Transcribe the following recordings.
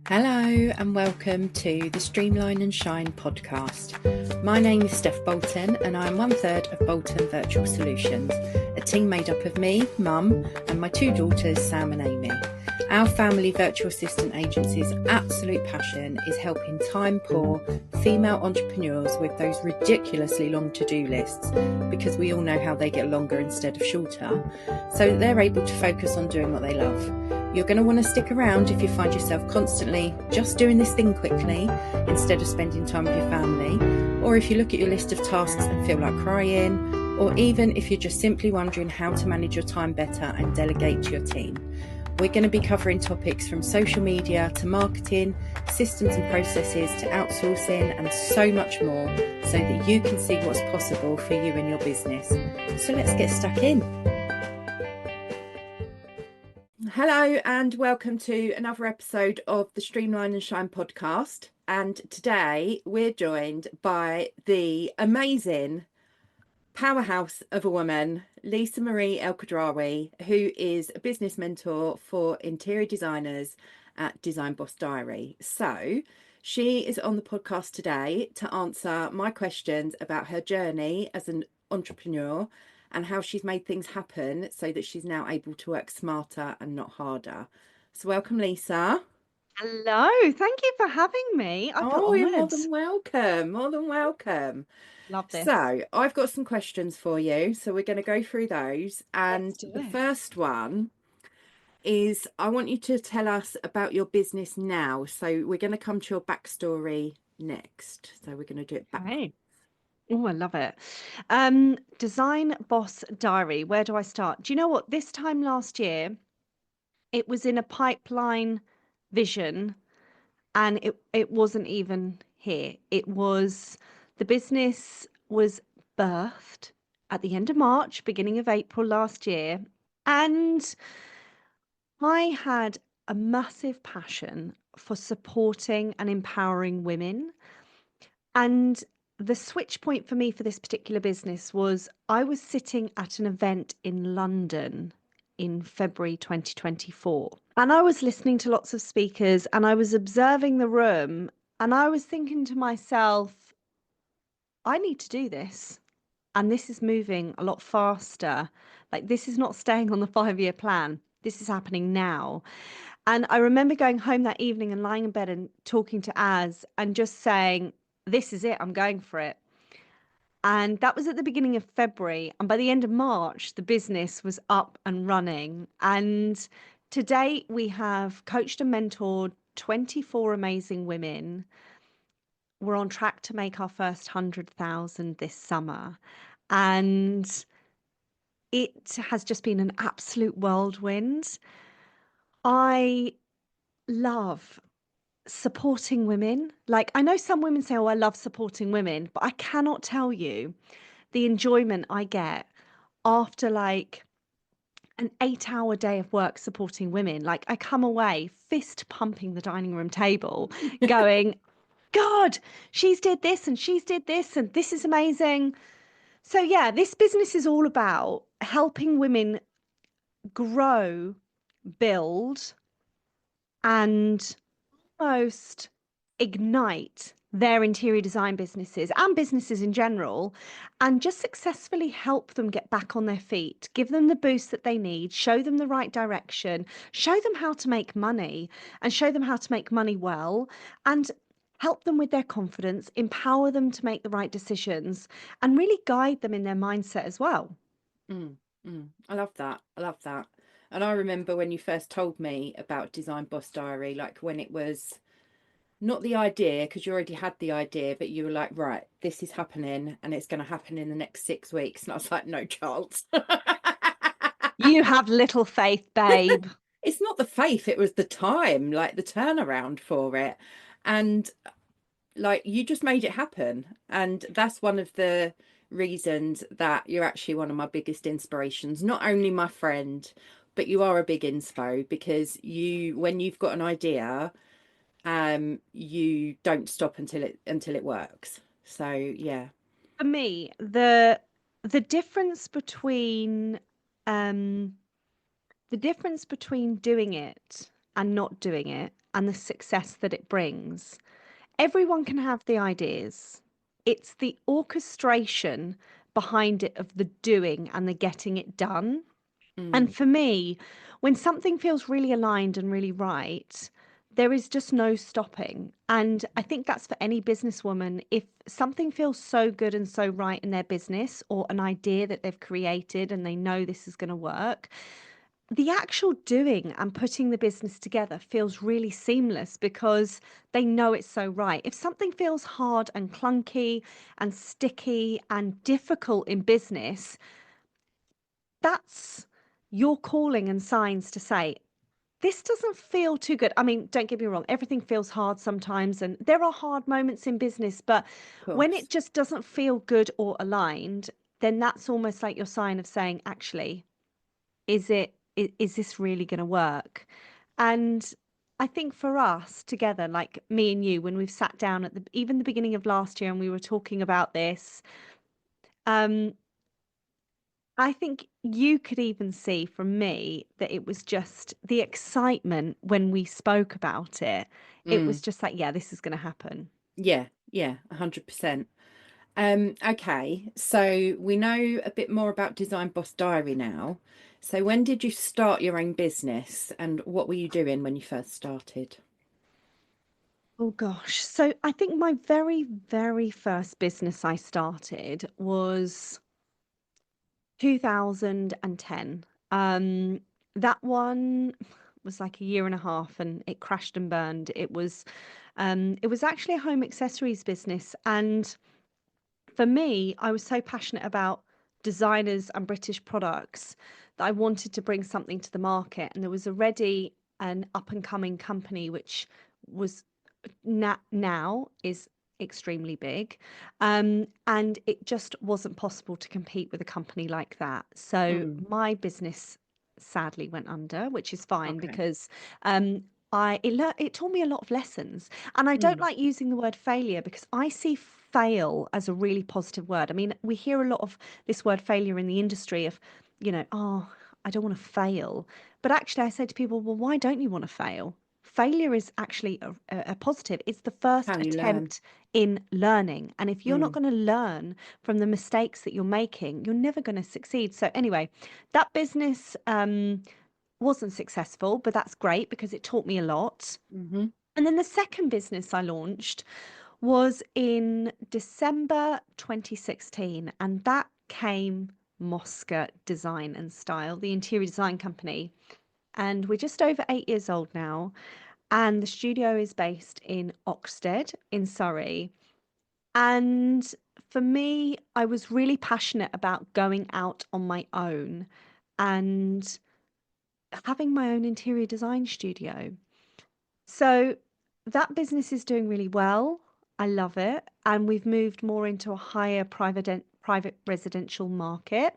Hello and welcome to the Streamline and Shine podcast. My name is Steph Bolton and I'm 1/3 of Bolton Virtual Solutions, a team made up of me, Mum, and my two daughters, Sam and Amy. Our family virtual assistant agency's absolute passion is helping time-poor female entrepreneurs with those ridiculously long to-do lists, because we all know how they get longer instead of shorter, so that they're able to focus on doing what they love. You're going to want to stick around if you find yourself constantly just doing this thing quickly instead of spending time with your family, or if you look at your list of tasks and feel like crying, or even if you're just simply wondering how to manage your time better and delegate to your team. We're going to be covering topics from social media to marketing, systems and processes to outsourcing, and so much more, so that you can see what's possible for you and your business. So let's get stuck in. Hello and welcome to another episode of the Streamline and Shine podcast. And today we're joined by the amazing powerhouse of a woman, Lisa Marie Elkhadraoui, who is a business mentor for interior designers at Design Boss Diary. So she is on the podcast today to answer my questions about her journey as an entrepreneur and how she's made things happen so that she's now able to work smarter and not harder. So welcome, Lisa. Hello, thank you for having me. I feel Oh, you're more honoured. than welcome. More than welcome. Love this. So I've got some questions for you. So we're going to go through those. And Let's do the it. first one is, I want you to tell us about your business now. So we're going to come to your backstory next. So we're going to do it back. Okay. Oh, I love it. Design Boss Diary. Where do I start? Do you know what? This time last year, it was in a pipeline vision, and it wasn't even here. The business was birthed at the end of March, beginning of April last year, and I had a massive passion for supporting and empowering women. And the switch point for me for this particular business was I was sitting at an event in London in February 2024. And I was listening to lots of speakers and I was observing the room and I was thinking to myself, I need to do this. And this is moving a lot faster. Like, this is not staying on the 5-year plan. This is happening now. And I remember going home that evening and lying in bed and talking to Az and just saying, this is it, I'm going for it. And that was at the beginning of February. And by the end of March, the business was up and running. And to date, we have coached and mentored 24 amazing women. We're on track to make our first 100,000 this summer. And it has just been an absolute whirlwind. I love supporting women. Like, I know some women say, oh, I love supporting women, but I cannot tell you the enjoyment I get after like an 8-hour day of work supporting women. Like, I come away fist pumping the dining room table, going, God, she's did this and she's did this and this is amazing. So yeah, this business is all about helping women grow, build, and almost ignite their interior design businesses and businesses in general, and just successfully help them get back on their feet, give them the boost that they need, show them the right direction, show them how to make money and show them how to make money well, and help them with their confidence, empower them to make the right decisions, and really guide them in their mindset as well. I love that. I love that. And I remember when you first told me about Design Boss Diary, like when it was not the idea, because you already had the idea, but you were like, right, this is happening and it's going to happen in the next 6 weeks. And I was like, no chance. You have little faith, babe. It's not the faith, it was the time, like the turnaround for it. And like you just made it happen. And that's one of the reasons that you're actually one of my biggest inspirations. Not only my friend, but you are a big inspo, because you, when you've got an idea, you don't stop until it works. So yeah. For me, the difference between um the difference between doing it and not doing it, and the success that it brings. Everyone can have the ideas. It's the orchestration behind it of the doing and the getting it done. Mm. And for me, when something feels really aligned and really right, there is just no stopping. And I think that's for any businesswoman. If something feels so good and so right in their business or an idea that they've created and they know this is going to work, the actual doing and putting the business together feels really seamless because they know it's so right. If something feels hard and clunky and sticky and difficult in business, that's your calling and signs to say, this doesn't feel too good. I mean, don't get me wrong, everything feels hard sometimes, and there are hard moments in business, but Of when it course. just doesn't feel good or aligned, then that's almost like your sign of saying, actually, is this really going to work? And I think for us together, like me and you, when we've sat down at the even the beginning of last year and we were talking about this, um, I think you could even see from me that it was just the excitement when we spoke about it. It was Mm. just like, yeah, this is going to happen. Yeah, yeah, 100%. Okay, so we know a bit more about Design Boss Diary now. So when did you start your own business and what were you doing when you first started? Oh gosh. So I think my very, very first business I started was 2010. That one was like a year and a half and it crashed and burned. It was actually a home accessories business. And for me, I was so passionate about designers and British products that I wanted to bring something to the market. And there was already an up and coming company which was now is extremely big. And it just wasn't possible to compete with a company like that. So Mm. my business sadly went under, which is fine Okay. because um, it taught me a lot of lessons. And I don't Mm. like using the word failure because I see fail as a really positive word. I mean, we hear a lot of this word failure in the industry of, oh, I don't want to fail. But actually, I say to people, well, why don't you want to fail? Failure is actually a positive. It's the first How you learn. attempt in learning. And if you're not Mm. going to learn from the mistakes that you're making, you're never going to succeed. So, anyway, that business wasn't successful, but that's great because it taught me a lot. Mm-hmm. And then the second business I launched was in December 2016, and that came Moska Design and Style, the interior design company. And we're just over 8 years old now. And the studio is based in Oxted in Surrey. And for me, I was really passionate about going out on my own and having my own interior design studio. So that business is doing really well. I love it. And we've moved more into a higher private residential market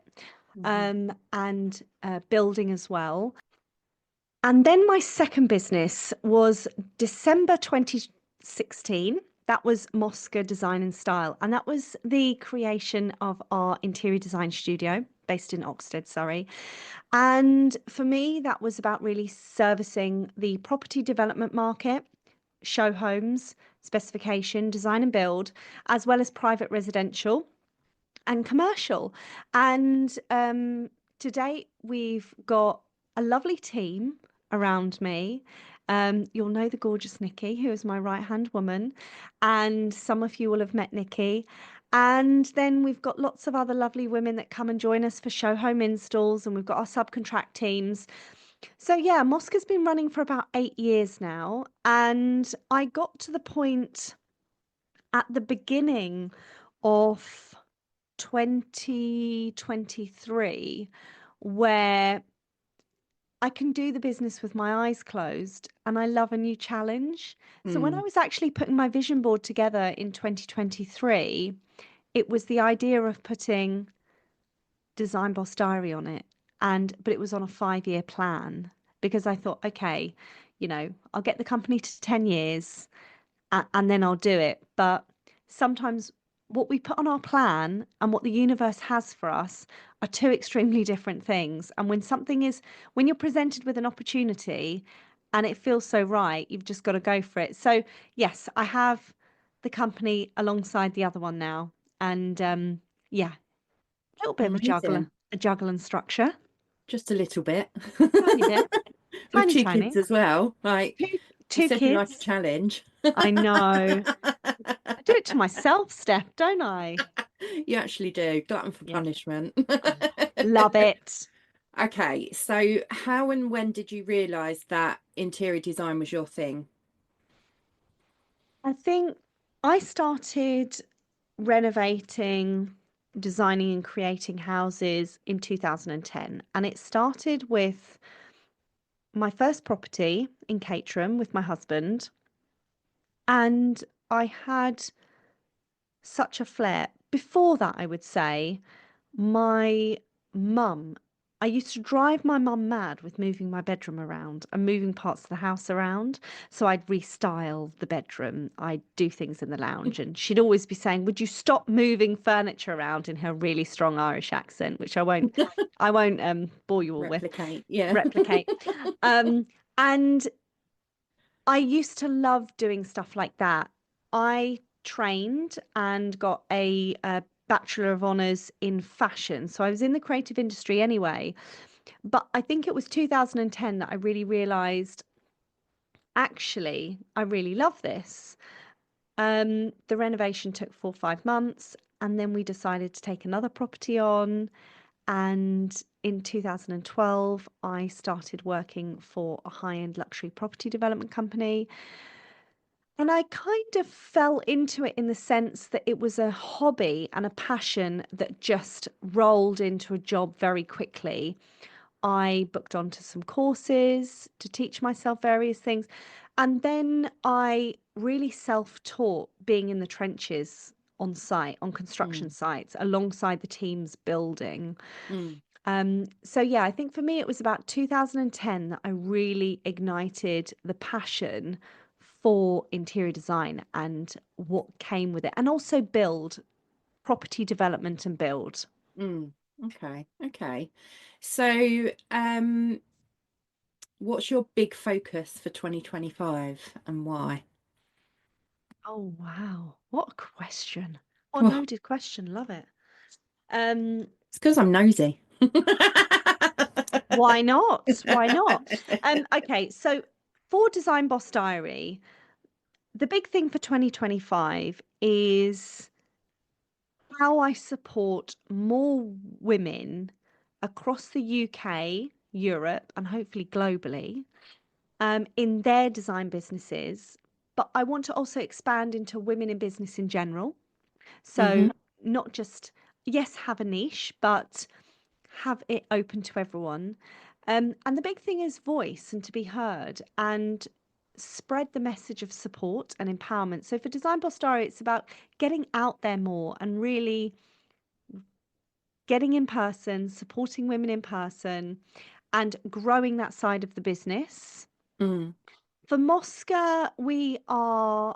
Mm-hmm. and building as well. And then my second business was December 2016. That was Moska Design and Style. And that was the creation of our interior design studio based in Oxted, Surrey. And for me, that was about really servicing the property development market, show homes, specification, design and build, as well as private residential and commercial. And to date, we've got a lovely team around me. You'll know the gorgeous Nikki, who is my right hand woman, and some of you will have met Nikki. And then we've got lots of other lovely women that come and join us for show home installs, and we've got our subcontract teams. So, yeah, Mosca's been running for about 8 years now. And I got to the point at the beginning of 2023 where I can do the business with my eyes closed and I love a new challenge. So when I Mm. was actually putting my vision board together in 2023, it was the idea of putting Design Boss Diary on it. But it was on a 5 year plan because I thought, okay, I'll get the company to 10 years and then I'll do it. But sometimes what we put on our plan and what the universe has for us are two extremely different things. And when you're presented with an opportunity and it feels so right. You've just got to go for it. So yes, I have the company alongside the other one now, and yeah, a little bit of Amazing. a juggle and structure, Just a little bit. tiny bit, With tiny, two kids tiny. as well. Like, Two, you two said you like a kids. challenge. I know. I do it to myself, Steph, don't I? You actually do. Glutton for Yeah. punishment. Oh, love it. Okay, so how and when did you realise that interior design was your thing? I think I started renovating, designing, and creating houses in 2010. And it started with my first property in Caterham with my husband. And I had such a flair. Before that, I would say, my mum, I used to drive my mum mad with moving my bedroom around and moving parts of the house around. So I'd restyle the bedroom, I'd do things in the lounge, and she'd always be saying, "Would you stop moving furniture around?" in her really strong Irish accent, which I won't bore you all with, Replicate, yeah. replicate. Um, and I used to love doing stuff like that. I trained and got a Bachelor of Honours in fashion. So I was in the creative industry anyway. But I think it was 2010 that I really realised actually, I really love this. The renovation took 4 or 5 months, and then we decided to take another property on. And in 2012, I started working for a high-end luxury property development company. And I kind of fell into it in the sense that it was a hobby and a passion that just rolled into a job very quickly. I booked onto some courses to teach myself various things. And then I really self-taught being in the trenches on site, on construction Mm, sites, alongside the teams building. mm, So yeah, I think for me it was about 2010 that I really ignited the passion for interior design and what came with it, and also build, property development and build. mm. Okay, okay. So, what's your big focus for 2025 and why? Oh wow, what a question. What a Well, loaded question, love it. Um, it's because I'm nosy. why not? Why not? Okay, so for Design Boss Diary, the big thing for 2025 is how I support more women across the UK, Europe, and hopefully globally, in their design businesses. But I want to also expand into women in business in general. Hmm. So, not just, yes, have a niche, but have it open to everyone. And the big thing is voice and to be heard and spread the message of support and empowerment. So, for Design Boss Diary, it's about getting out there more and really getting in person, supporting women in person, and growing that side of the business. Mm, For Moska, we are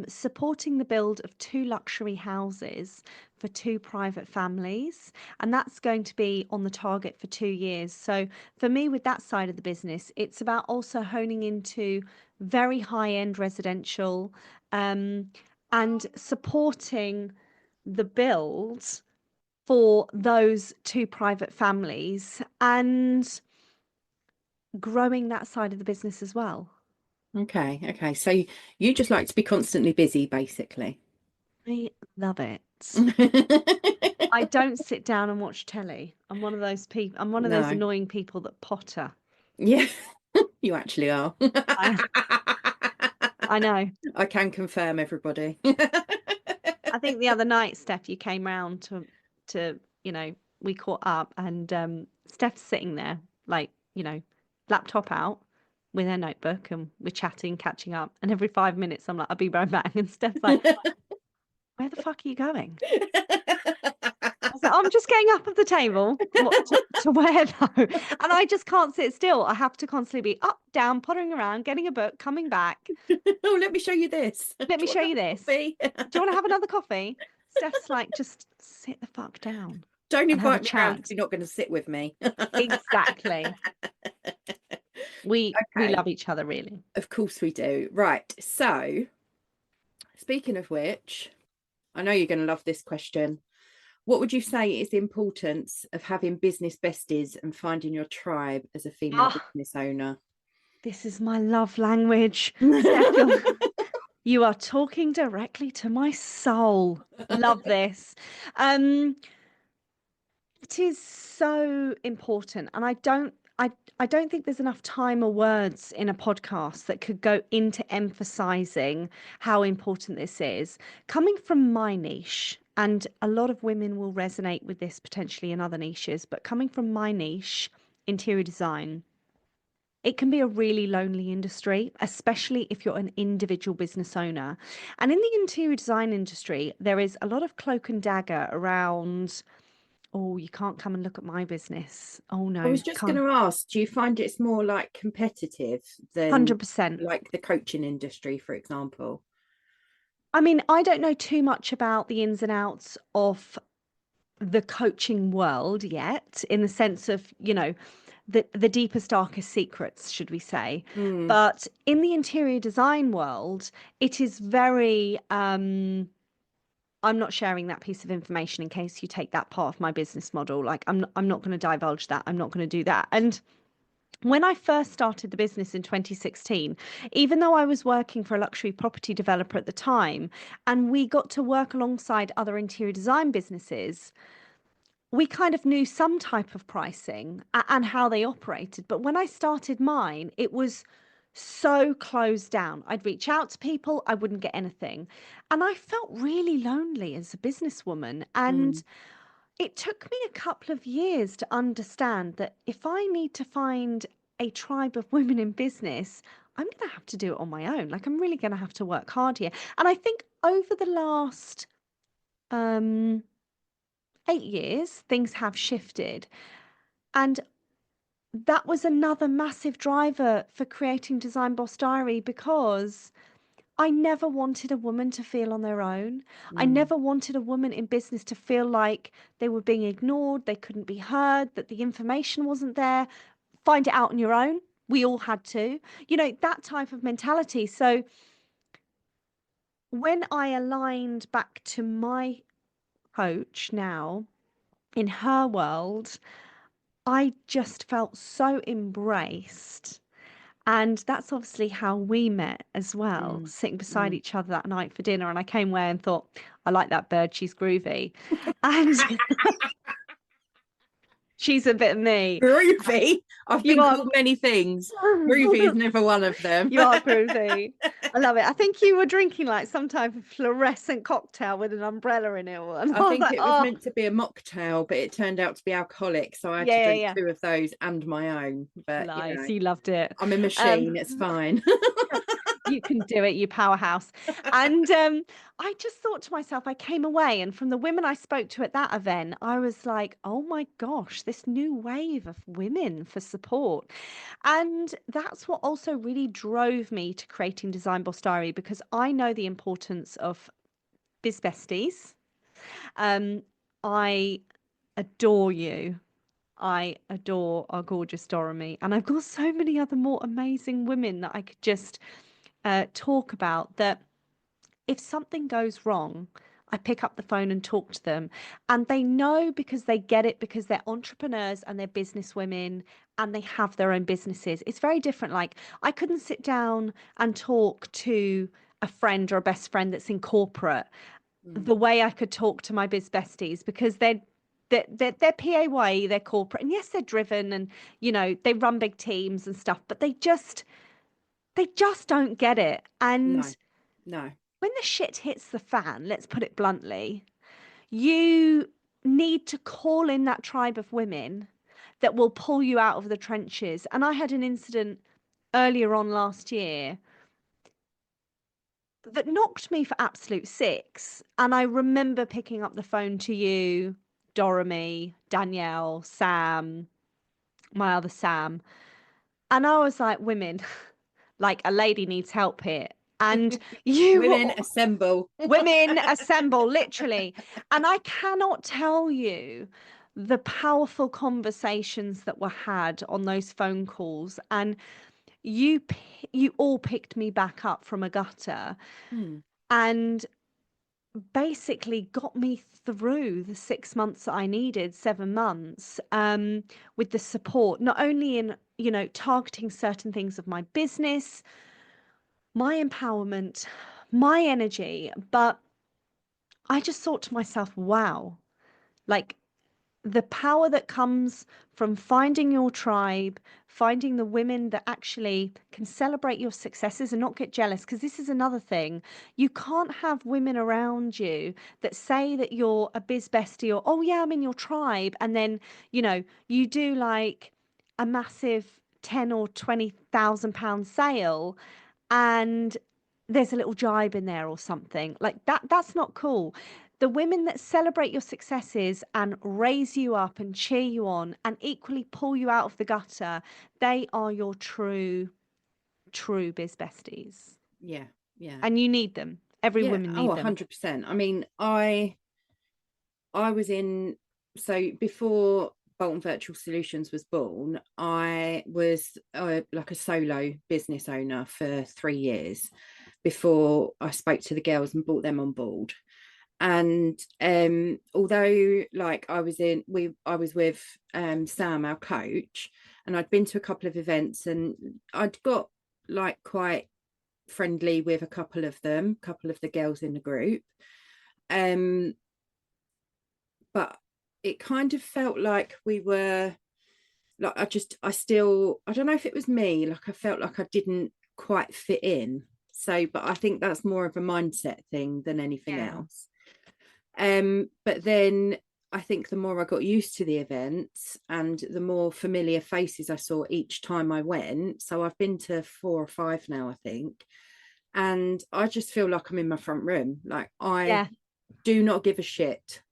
supporting the build of 2 luxury houses for 2 private families, and that's going to be on the target for 2 years. So, for me, with that side of the business, it's about also honing into very high-end residential um, and supporting the build for those 2 private families and growing that side of the business as well. okay, okay. So you just like to be constantly busy, basically. I love it. I don't sit down and watch telly. I'm one of those people. I'm one of those No. annoying people that potter. Yeah, you actually are. I I know. I can confirm, everybody. I think the other night, Steph, you came round to we caught up and Steph's sitting there like laptop out with her notebook and we're chatting, catching up, and every 5 minutes I'm like, I'll be right back, and Steph's like, where the fuck are you going? I was like, I'm just getting up at the table. What to where though? And I just can't sit still. I have to constantly be up, down, pottering around, getting a book, coming back. Oh, let me show you this. Do Let me you want show to have you a this. coffee? Do you want to have another coffee? Steph's like, just sit the fuck down Don't and have a invite me around chat. if you're not going to sit with me. Exactly. We Okay, love each other, really. of course we do. Right. So, speaking of which, I know you're going to love this question. What would you say is the importance of having business besties and finding your tribe as a female Ah, business owner? this is my love language. Steph, you are talking directly to my soul. Love this. Um, it is so important, and I don't think there's enough time or words in a podcast that could go into emphasizing how important this is. Coming from my niche, and a lot of women will resonate with this potentially in other niches, but coming from my niche, interior design, it can be a really lonely industry, especially if you're an individual business owner. And in the interior design industry, there is a lot of cloak and dagger around, oh, you can't come and look at my business. Oh, I no, was just going can't. to ask, do you find it's more like competitive than 100%. like the coaching industry, for example? I mean, I don't know too much about the ins and outs of the coaching world yet, in the sense of, the deepest, darkest secrets, should we say. Mm, But in the interior design world, it is very, I'm not sharing that piece of information in case you take that part of my business model. Like, I'm not going to divulge that. I'm not going to do that. And when I first started the business in 2016, even though I was working for a luxury property developer at the time, and we got to work alongside other interior design businesses, we kind of knew some type of pricing and how they operated. But when I started mine, it was so closed down. I'd reach out to people, I wouldn't get anything. And I felt really lonely as a businesswoman. And mm, it took me a couple of years to understand that if I need to find a tribe of women in business, I'm going to have to do it on my own. Like, I'm really going to have to work hard here. And I think over the last um, 8 years, things have shifted. And that was another massive driver for creating Design Boss Diary, because I never wanted a woman to feel on their own. I mm. never wanted a woman in business to feel like they were being ignored, they couldn't be heard, that the information wasn't there. Find it out on your own. We all had to, that type of mentality. So when I aligned back to my coach now in her world, I just felt so embraced. And that's obviously how we met as well, Mm, sitting beside mm. each other that night for dinner. And I came away and thought, I like that bird. She's groovy. And she's a bit of me. Groovy. I've You been are. called many things. Groovy is never one of them. You are groovy. I love it. I think you were drinking like some type of fluorescent cocktail with an umbrella in it. And I I was think like, it was oh, meant to be a mocktail, but it turned out to be alcoholic. So I had to yeah, yeah, drink yeah. two of those and my own. But, Nice. You loved it. I'm a machine. It's Um, fine. you can do it, you powerhouse. And I just thought to myself, I came away, and from the women I spoke to at that event, I was like, oh my gosh, this new wave of women for support. And that's what also really drove me to creating Design Boss Diary, because I know the importance of biz besties. Um, I adore you. I adore our gorgeous Dorothy, and I've got so many other more amazing women that I could just talk about, that if something goes wrong, I pick up the phone and talk to them. And they know, because they get it, because they're entrepreneurs and they're business women and they have their own businesses. It's very different. Like, I couldn't sit down and talk to a friend or a best friend that's in corporate Mm, the way I could talk to my biz besties, because they're PAYE, they're corporate, and yes, they're driven, and they run big teams and stuff, but they just don't get it. no, And no. when the shit hits the fan, let's put it bluntly, you need to call in that tribe of women that will pull you out of the trenches. And I had an incident earlier on last year that knocked me for absolute six. And I remember picking up the phone to you, Dorothy, Danielle, Sam, my other Sam. And I was like, women, like, a lady needs help here. And you Women were assemble. women assemble, literally. And I cannot tell you the powerful conversations that were had on those phone calls. And you all picked me back up from a gutter Hmm. and basically got me through the 6 months that I needed, 7 months, with the support, not only in, targeting certain things of my business, my empowerment, my energy, but I just thought to myself, wow, like the power that comes from finding your tribe, finding the women that actually can celebrate your successes and not get jealous. Because this is another thing. You can't have women around you that say that you're a biz bestie or, oh, yeah, I'm in your tribe. And then, you do like a massive 10 or 20,000 pound sale and there's a little jibe in there or something like that. That's not cool. The women that celebrate your successes and raise you up and cheer you on and equally pull you out of the gutter, they are your true biz besties. Yeah. Yeah. And you need them. Every Yeah. woman Oh, need them. 100%. I mean, I was in, so before Bolton Virtual Solutions was born, I was like a solo business owner for 3 years before I spoke to the girls and brought them on board. And although like I was with Sam, our coach, and I'd been to a couple of events and I'd got like quite friendly with a couple of the girls in the group. Um, but it kind of felt like we were like I don't know if it was me, like I felt like I didn't quite fit in. So, but I think that's more of a mindset thing than anything Yeah. else. But then I think the more I got used to the events and the more familiar faces I saw each time I went, so I've been to 4 or 5 now, I think, and I just feel like I'm in my front room. Like I Yeah. do not give a shit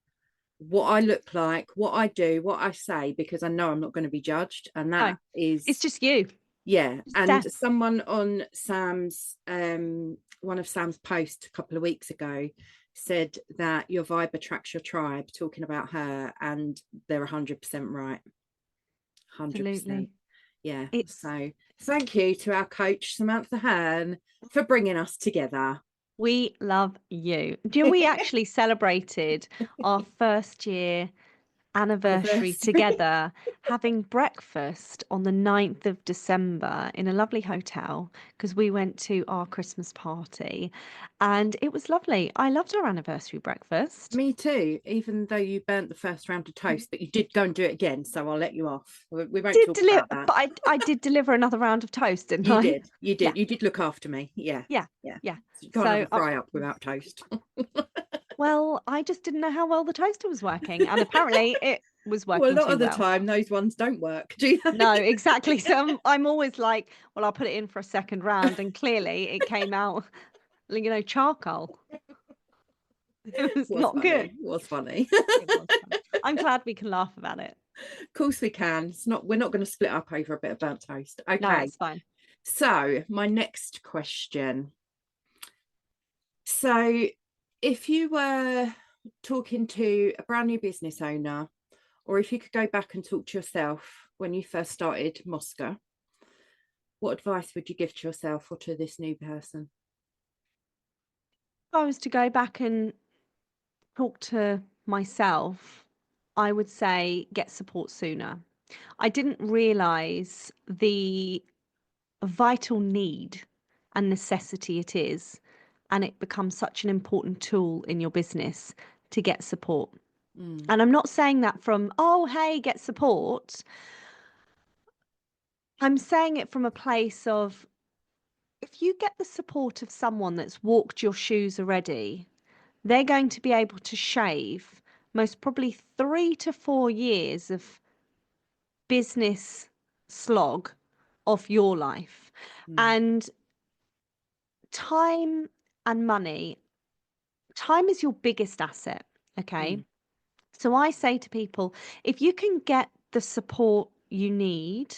what I look like, what I do, what I say, because I know I'm not going to be judged. And No, that it's is, just you. yeah. Just And Steph. someone on Sam's, one of Sam's posts a couple of weeks ago said that your vibe attracts your tribe, talking about her, and they're 100% right. 100%. Absolutely. Yeah. It's So thank you to our coach, Samantha Hearn, for bringing us together. We love you. Do you know, we actually celebrated our first year anniversary Anniversary. together, having breakfast on the 9th of December in a lovely hotel because we went to our Christmas party and it was lovely. I loved our anniversary breakfast. Me too, even though you burnt the first round of toast, but you did go and do it again, so I'll let you off. We won't Did talk deliver, about that. but I did deliver another round of toast, didn't I? Yeah, You did look after me. Yeah, yeah, yeah. yeah. So you can't have So, a fry up without toast. well, I just didn't know how well the toaster was working, and apparently it was Well, a working lot too of the well. time, those ones don't work, do No, they? exactly. So I'm always like, well, I'll put it in for a second round, and clearly it came out, charcoal. It was Was not good. funny. Was funny. It was fun. I'm glad we can laugh about it. Of course we can. It's not. We're not going to split up over a bit of burnt toast. No, Okay. it's fine. So my next question. So, if you were talking to a brand new business owner, or if you could go back and talk to yourself when you first started Moska, what advice would you give to yourself or to this new person? If I was to go back and talk to myself, I would say get support sooner. I didn't realize the vital need and necessity it is, and it becomes such an important tool in your business to get support. Mm, And I'm not saying that from, oh, hey, get support. I'm saying it from a place of if you get the support of someone that's walked your shoes already, they're going to be able to shave most probably 3 to 4 years of business slog off your life. mm, And time and money, time is your biggest asset. Okay. mm, So I say to people, if you can get the support you need,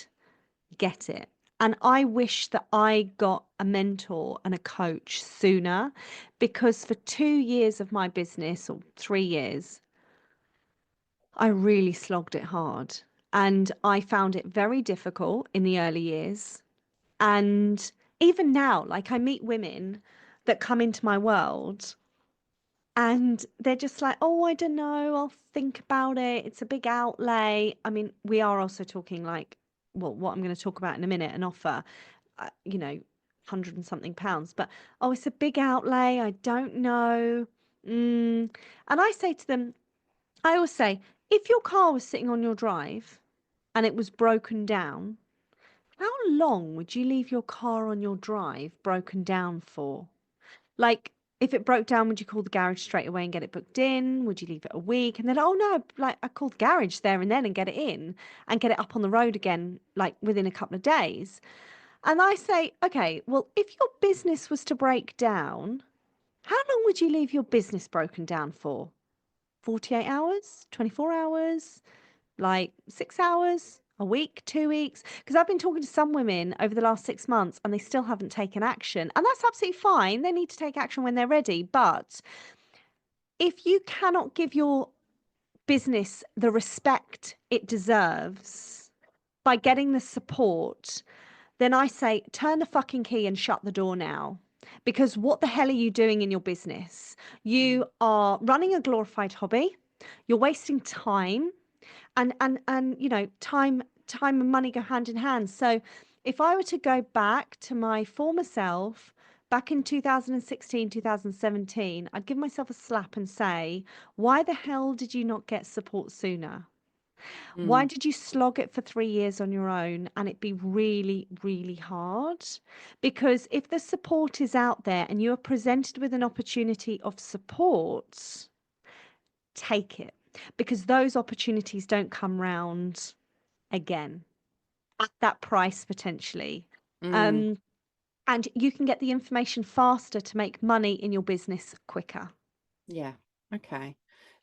get it. And I wish that I got a mentor and a coach sooner because for 2 years of my business, or 3 years, I really slogged it hard. And I found it very difficult in the early years. And even now, like I meet women that come into my world and they're just like, oh, I don't know, I'll think about it. It's a big outlay. I mean, we are also talking like, well, what I'm going to talk about in a minute, an offer, you know, 100 and something pounds. But, oh, it's a big outlay. I don't know. And I say to them, I always say, if your car was sitting on your drive and it was broken down, how long would you leave your car on your drive broken down for? Like, if it broke down, would you call the garage straight away and get it booked in? Would you leave it a week? And then, oh no, like I called the garage there and then and get it in and get it up on the road again, like within a couple of days. And I say, okay, well, if your business was to break down, how long would you leave your business broken down for? 48 hours? 24 hours? Like 6 hours? A week? 2 weeks? Because I've been talking to some women over the last 6 months and they still haven't taken action. And that's absolutely fine. They need to take action when they're ready. But if you cannot give your business the respect it deserves by getting the support, then I say turn the fucking key and shut the door now. Because what the hell are you doing in your business? You are running a glorified hobby. You're wasting time and you know, time and money go hand in hand. So if I were to go back to my former self back in 2016, 2017, I'd give myself a slap and say, why the hell did you not get support sooner? Why Mm, did you slog it for 3 years on your own and it be really, really hard? Because if the support is out there and you are presented with an opportunity of support, take it, because those opportunities don't come round again at that price potentially. mm, Um, and you can get the information faster to make money in your business quicker. yeah. Okay.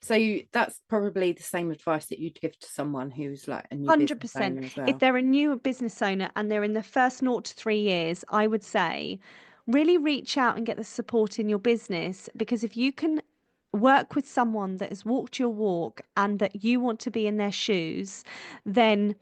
So that's probably the same advice that you'd give to someone who's like a new business 100%. owner as If well. they're a new business owner and they're in the first 0 to 3 years, I would say really reach out and get the support in your business, because if you can work with someone that has walked your walk and that you want to be in their shoes, then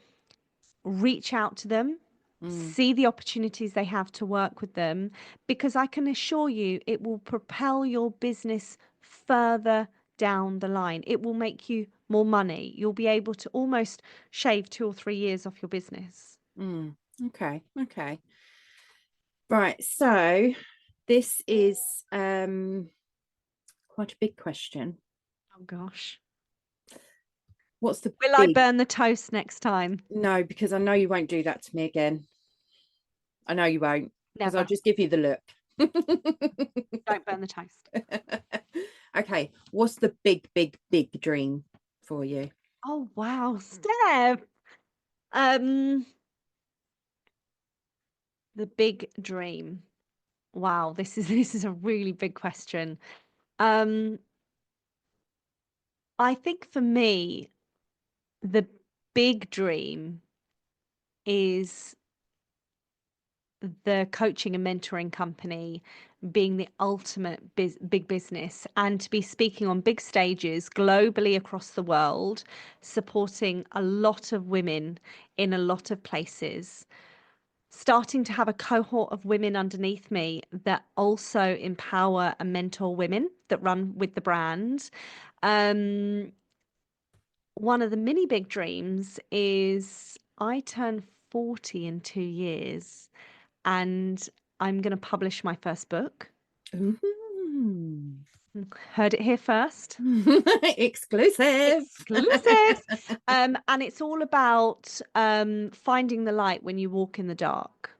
reach out to them, Mm, see the opportunities they have to work with them, because I can assure you it will propel your business further down the line. It will make you more money. You'll be able to almost shave 2 or 3 years off your business. mm. Okay. Okay. Right. So this is quite a big question. Oh gosh. What's the Will I big burn the toast next time? No, because I know you won't do that to me again. I know you won't, because I'll Never. just give you the look. Don't burn the toast. Okay, what's the big, big, big dream for you? Oh wow, Steph. Um, the big dream. Wow, this is a really big question. Um, I think for me, the big dream is the coaching and mentoring company being the ultimate big business, and to be speaking on big stages globally across the world, supporting a lot of women in a lot of places, starting to have a cohort of women underneath me that also empower and mentor women that run with the brand. Um, One of the mini big dreams is I turn 40 in 2 years and I'm going to publish my first book. Ooh. Heard it here first. Exclusive. Exclusive. And it's all about finding the light when you walk in the dark.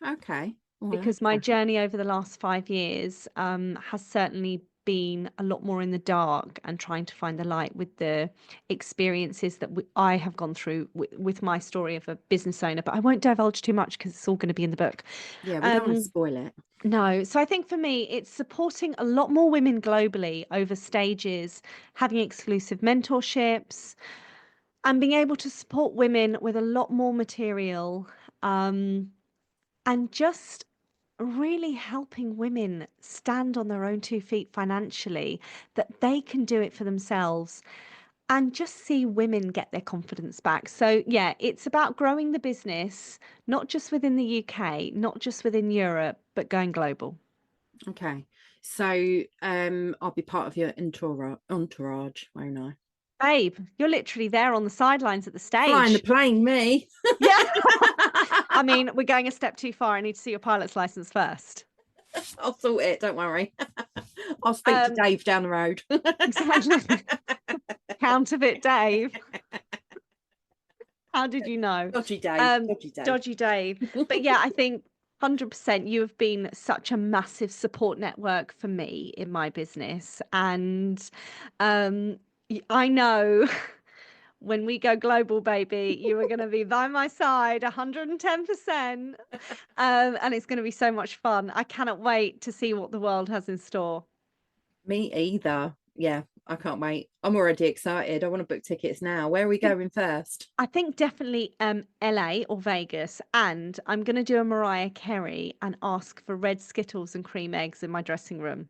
Okay. Well, Because my okay. journey over the last 5 years has certainly been a lot more in the dark and trying to find the light with the experiences that I have gone through with my story of a business owner. But I won't divulge too much because it's all going to be in the book. Yeah, we don't want to Um, spoil it. no, so I think for me, it's supporting a lot more women globally over stages, having exclusive mentorships, and being able to support women with a lot more material. And just really helping women stand on their own 2 feet financially, that they can do it for themselves. and just see women get their confidence back. So, yeah, it's about growing the business, not just within the UK, not just within Europe, but going global. Okay. So I'll be part of your entourage, won't I? Babe, you're literally there on the sidelines at the Flying the stage. plane, me. Yeah. I mean, we're going a step too far. I need to see your pilot's license first. I'll sort it, don't worry. I'll speak to Um, Dave down the road. exactly. Counterfeit Dave. How did you know? Dodgy Dave, dodgy Dave. Dodgy Dave. But yeah, I think 100% you have been such a massive support network for me in my business. And I know when we go global, baby, you are going to be by my side 110%. And it's going to be so much fun. I cannot wait to see what the world has in store. Me either. Yeah, I can't wait. I'm already excited. I want to book tickets now. Where are we going first? I think definitely LA or Vegas, and I'm going to do a Mariah Carey and ask for red Skittles and cream eggs in my dressing room.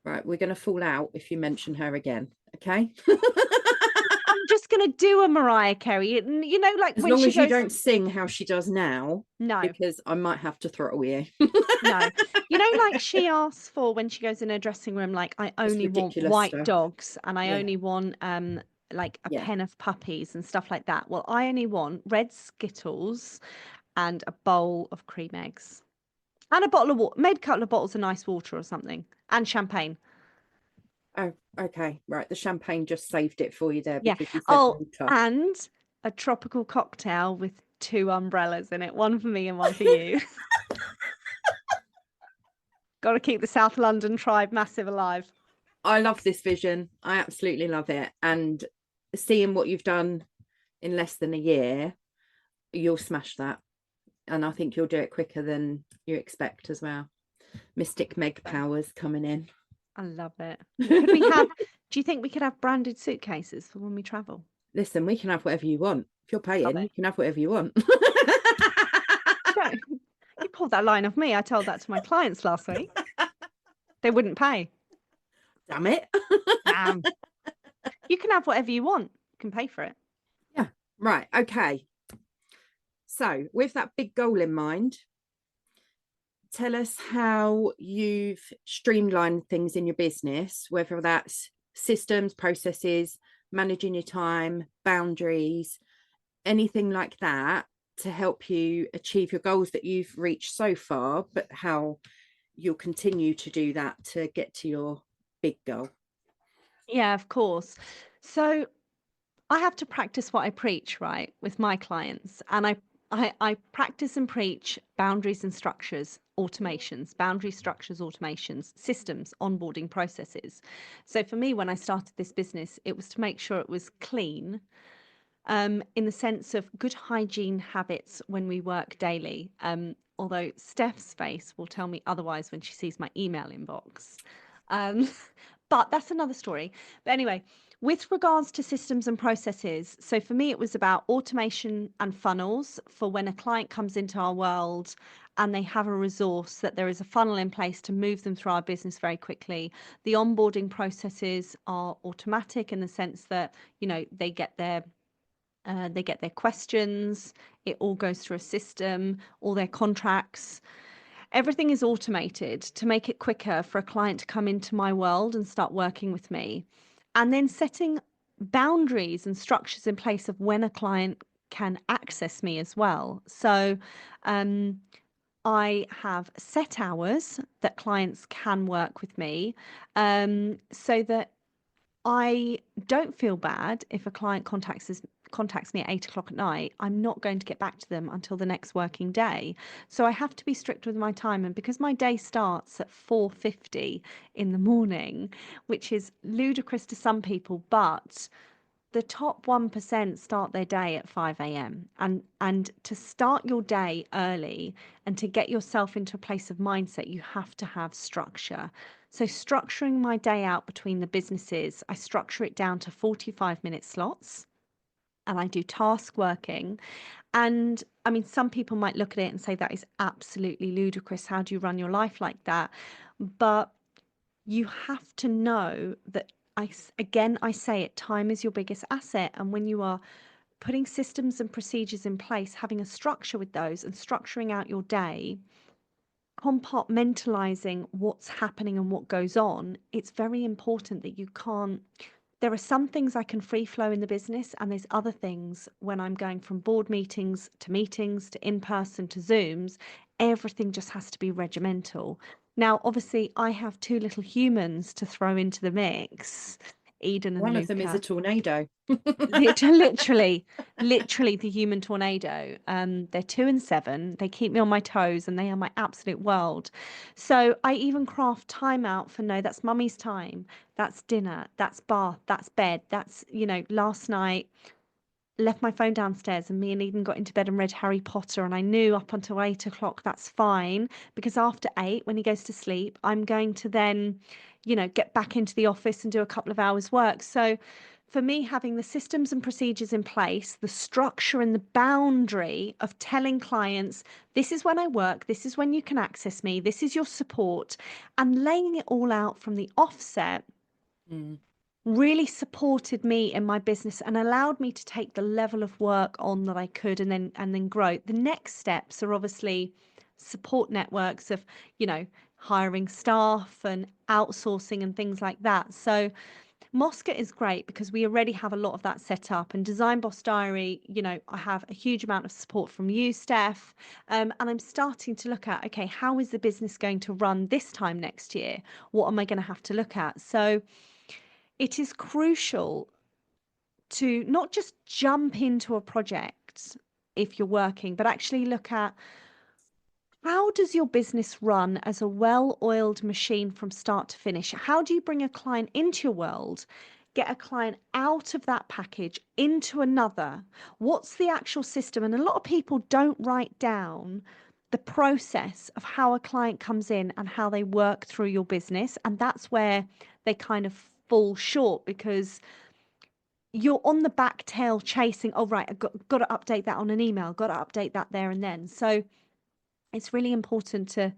Right, we're going to fall out if you mention her again. Okay. I'm just going to do a Mariah Carey. You know, like As when long she as you goes, don't sing how she does now, no, because I might have to throttle you. no. You know, like she asks for when she goes in her dressing room, like I It's only want ridiculous white stuff. dogs and I Yeah. only want like a Yeah. pen of puppies and stuff like that. Well, I only want red Skittles and a bowl of cream eggs. And a bottle of water, maybe a couple of bottles of nice water or something, and champagne. Oh, okay. Right. The champagne just saved it for you there Yeah. because you said Oh, water. and a tropical cocktail with 2 umbrellas in it, one for me and one for you. Got to keep the South London tribe massive alive. I love this vision. I absolutely love it. And seeing what you've done in less than a year, you'll smash that. And I think you'll do it quicker than you expect as well. Mystic Meg powers coming in. I love it. Could we have, do you think we could have branded suitcases for when we travel? Listen, we can have whatever you want. If you're paying, you can have whatever you want. You pulled that line off me. I told that to my clients last week. They wouldn't pay. Damn it. Damn. You can have whatever you want. You can pay for it. Yeah. Right. Okay. So, with that big goal in mind, tell us how you've streamlined things in your business, whether that's systems, processes, managing your time, boundaries, anything like that to help you achieve your goals that you've reached so far, but how you'll continue to do that to get to your big goal. Yeah, of course. So I have to practice what I preach, right, with my clients. And I practice and preach boundaries and structures, automations, boundary structures, automations, systems, onboarding processes. So for me, when I started this business, it was to make sure it was clean, in the sense of good hygiene habits when we work daily. Although Steph's face will tell me otherwise when she sees my email inbox. Um, but that's another story. But anyway, with regards to systems and processes, so for me, it was about automation and funnels for when a client comes into our world and they have a resource that there is a funnel in place to move them through our business very quickly. The onboarding processes are automatic in the sense that, you know, they get their questions, it all goes through a system, all their contracts. Everything is automated to make it quicker for a client to come into my world and start working with me. And then setting boundaries and structures in place of when a client can access me as well. So I have set hours that clients can work with me, so that I don't feel bad if a client contacts me at 8 o'clock at night. I'm not going to get back to them until the next working day. So I have to be strict with my time. And because my day starts at 4:50 in the morning, which is ludicrous to some people, but the top 1% start their day at 5 a.m. And to start your day early and to get yourself into a place of mindset, you have to have structure. So structuring my day out between the businesses, I structure it down to 45-minute slots and I do task working. And I mean, some people might look at it and say that is absolutely ludicrous. How do you run your life like that? But you have to know that I say it, time is your biggest asset. And when you are putting systems and procedures in place, having a structure with those and structuring out your day, compartmentalizing what's happening and what goes on, it's very important that you can't. There are some things I can free flow in the business, and there's other things when I'm going from board meetings to in person to Zooms, everything just has to be regimental. Now, obviously, I have two little humans to throw into the mix, Eden and One of them is a Luca. tornado. Literally, literally the human tornado. They're 2 and 7. They keep me on my toes and they are my absolute world. So I even craft time out for no, that's mummy's time. That's dinner. That's bath. That's bed. That's, last night left my phone downstairs and me and Eden got into bed and read Harry Potter. And I knew up until 8 o'clock, that's fine. Because after 8, when he goes to sleep, I'm going to then, get back into the office and do a couple of hours work. So for me, having the systems and procedures in place, the structure and the boundary of telling clients, this is when I work, this is when you can access me, this is your support, and laying it all out from the offset Mm. really supported me in my business and allowed me to take the level of work on that I could and then grow. The next steps are obviously support networks of, hiring staff and outsourcing and things like that. So Moska is great because we already have a lot of that set up. And Design Boss Diary, I have a huge amount of support from you, Steph. And I'm starting to look at, okay, how is the business going to run this time next year? What am I going to have to look at? So it is crucial to not just jump into a project if you're working, but actually look at how does your business run as a well-oiled machine from start to finish? How do you bring a client into your world, get a client out of that package into another? What's the actual system? And a lot of people don't write down the process of how a client comes in and how they work through your business. And that's where they kind of fall short because you're on the back tail chasing, oh, right, got to update that on an email, got to update that there and then. So it's really important to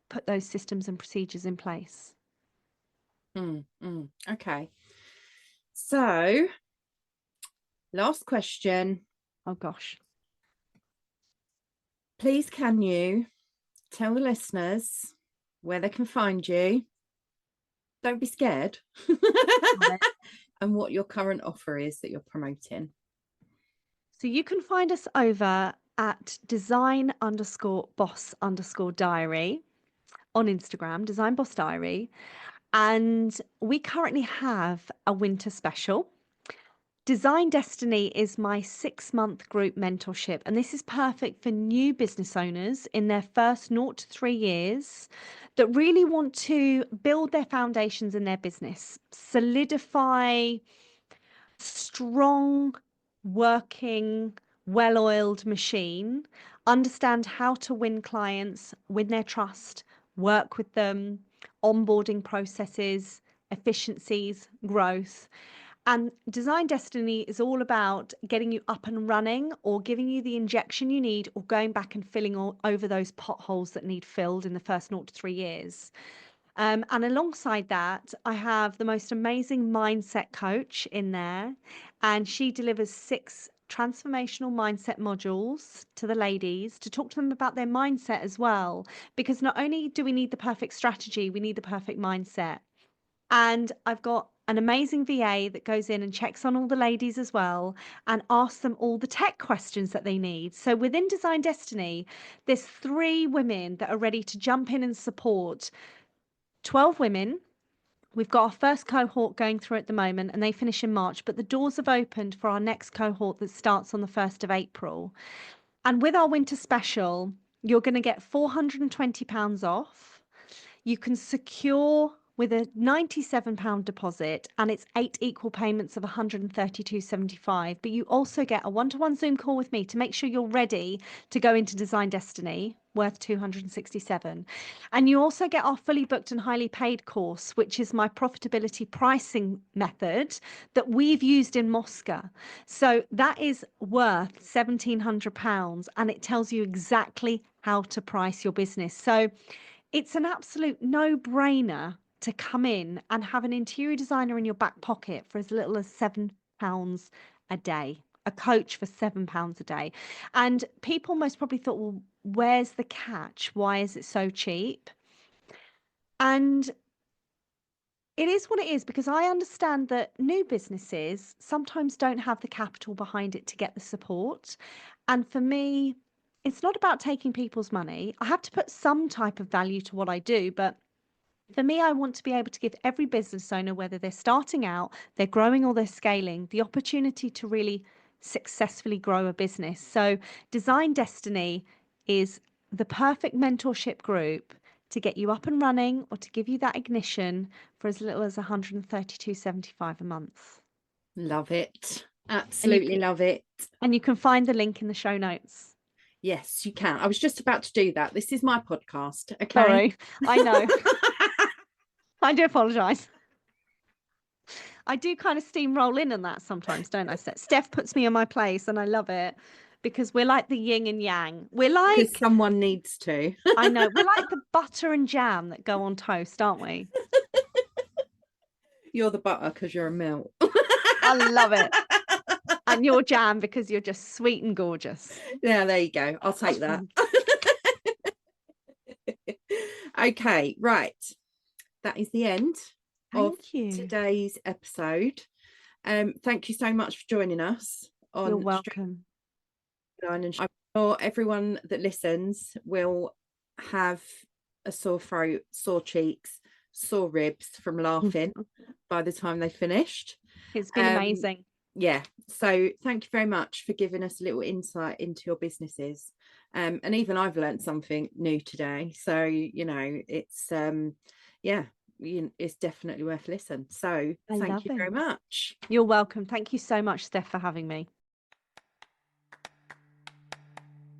put those systems and procedures in place. Okay. So, last question. Oh, gosh. Please, can you tell the listeners where they can find you? Don't be scared. And what your current offer is that you're promoting. So you can find us over at design_boss_diary on Instagram, Design Boss Diary. And we currently have a winter special. Design Destiny is my 6-month group mentorship, and this is perfect for new business owners in their first 0 to 3 years that really want to build their foundations in their business, solidify strong, working, well-oiled machine, understand how to win clients, win their trust, work with them, onboarding processes, efficiencies, growth. And Design Destiny is all about getting you up and running or giving you the injection you need or going back and filling over those potholes that need filled in the first 0 to 3 years. And alongside that, I have the most amazing mindset coach in there, and she delivers 6 transformational mindset modules to the ladies to talk to them about their mindset as well. Because not only do we need the perfect strategy, we need the perfect mindset. And I've got an amazing VA that goes in and checks on all the ladies as well and asks them all the tech questions that they need. So within Design Destiny, there's 3 women that are ready to jump in and support 12 women. We've got our first cohort going through at the moment and they finish in March, but the doors have opened for our next cohort that starts on the 1st of April. And with our winter special, you're going to get £420 off. You can secure with a £97 deposit and it's 8 equal payments of £132.75. But you also get a one-to-one Zoom call with me to make sure you're ready to go into Design Destiny, worth £267. And you also get our fully booked and highly paid course, which is my profitability pricing method that we've used in Moska. So that is worth £1,700 and it tells you exactly how to price your business. So it's an absolute no-brainer to come in and have an interior designer in your back pocket for as little as £7 a day, a coach for £7 a day. And people most probably thought, well, where's the catch? Why is it so cheap? And it is what it is, because I understand that new businesses sometimes don't have the capital behind it to get the support. And for me, it's not about taking people's money. I have to put some type of value to what I do, but for me, I want to be able to give every business owner, whether they're starting out, they're growing, or they're scaling, the opportunity to really successfully grow a business. So Design Destiny is the perfect mentorship group to get you up and running, or to give you that ignition for as little as $132.75 a month. Love it. And Absolutely love it. And you can find the link in the show notes. Yes, you can. I was just about to do that. This is my podcast. Okay. Sorry, I know. I do apologise. I do kind of steamroll in on that sometimes, don't I? Steph puts me in my place, and I love it, because we're like the yin and yang. We're like, because someone needs to. I know, we're like the butter and jam that go on toast, aren't we? You're the butter because you're a milk. I love it. And you're jam because you're just sweet and gorgeous. Yeah, there you go. I'll take that. Okay, right. That is the end of today's episode. Thank you so much for joining us on You're welcome. I'm sure everyone that listens will have a sore throat, sore cheeks, sore ribs from laughing by the time they finished. It's been amazing. Yeah, so thank you very much for giving us a little insight into your businesses, and even I've learned something new today, so it's it's definitely worth listening. So thank you very much. You're welcome. Thank you so much, Steph, for having me.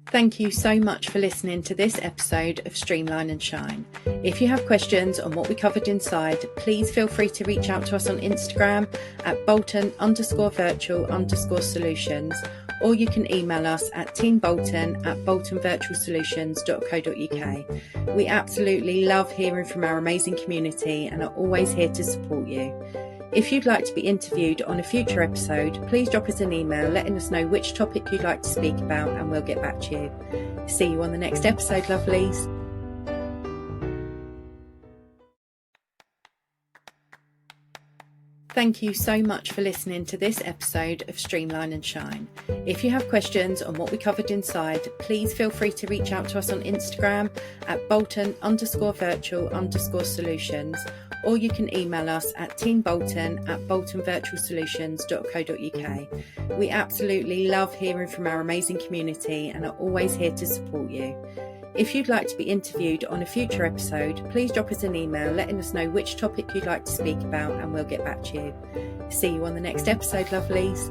Thank you so much for listening to this episode of Streamline and Shine. If you have questions on what we covered inside, please feel free to reach out to us on Instagram at bolton_virtual_solutions, or you can email us at teambolton@boltonvirtualsolutions.co.uk. We absolutely love hearing from our amazing community and are always here to support you. If you'd like to be interviewed on a future episode, please drop us an email letting us know which topic you'd like to speak about, and we'll get back to you. See you on the next episode, lovelies. Thank you so much for listening to this episode of Streamline and Shine. If you have questions on what we covered inside, please feel free to reach out to us on Instagram at bolton_virtual_solutions, or you can email us at teambolton@boltonvirtualsolutions.co.uk. We absolutely love hearing from our amazing community and are always here to support you. If you'd like to be interviewed on a future episode, please drop us an email letting us know which topic you'd like to speak about, and we'll get back to you. See you on the next episode, lovelies.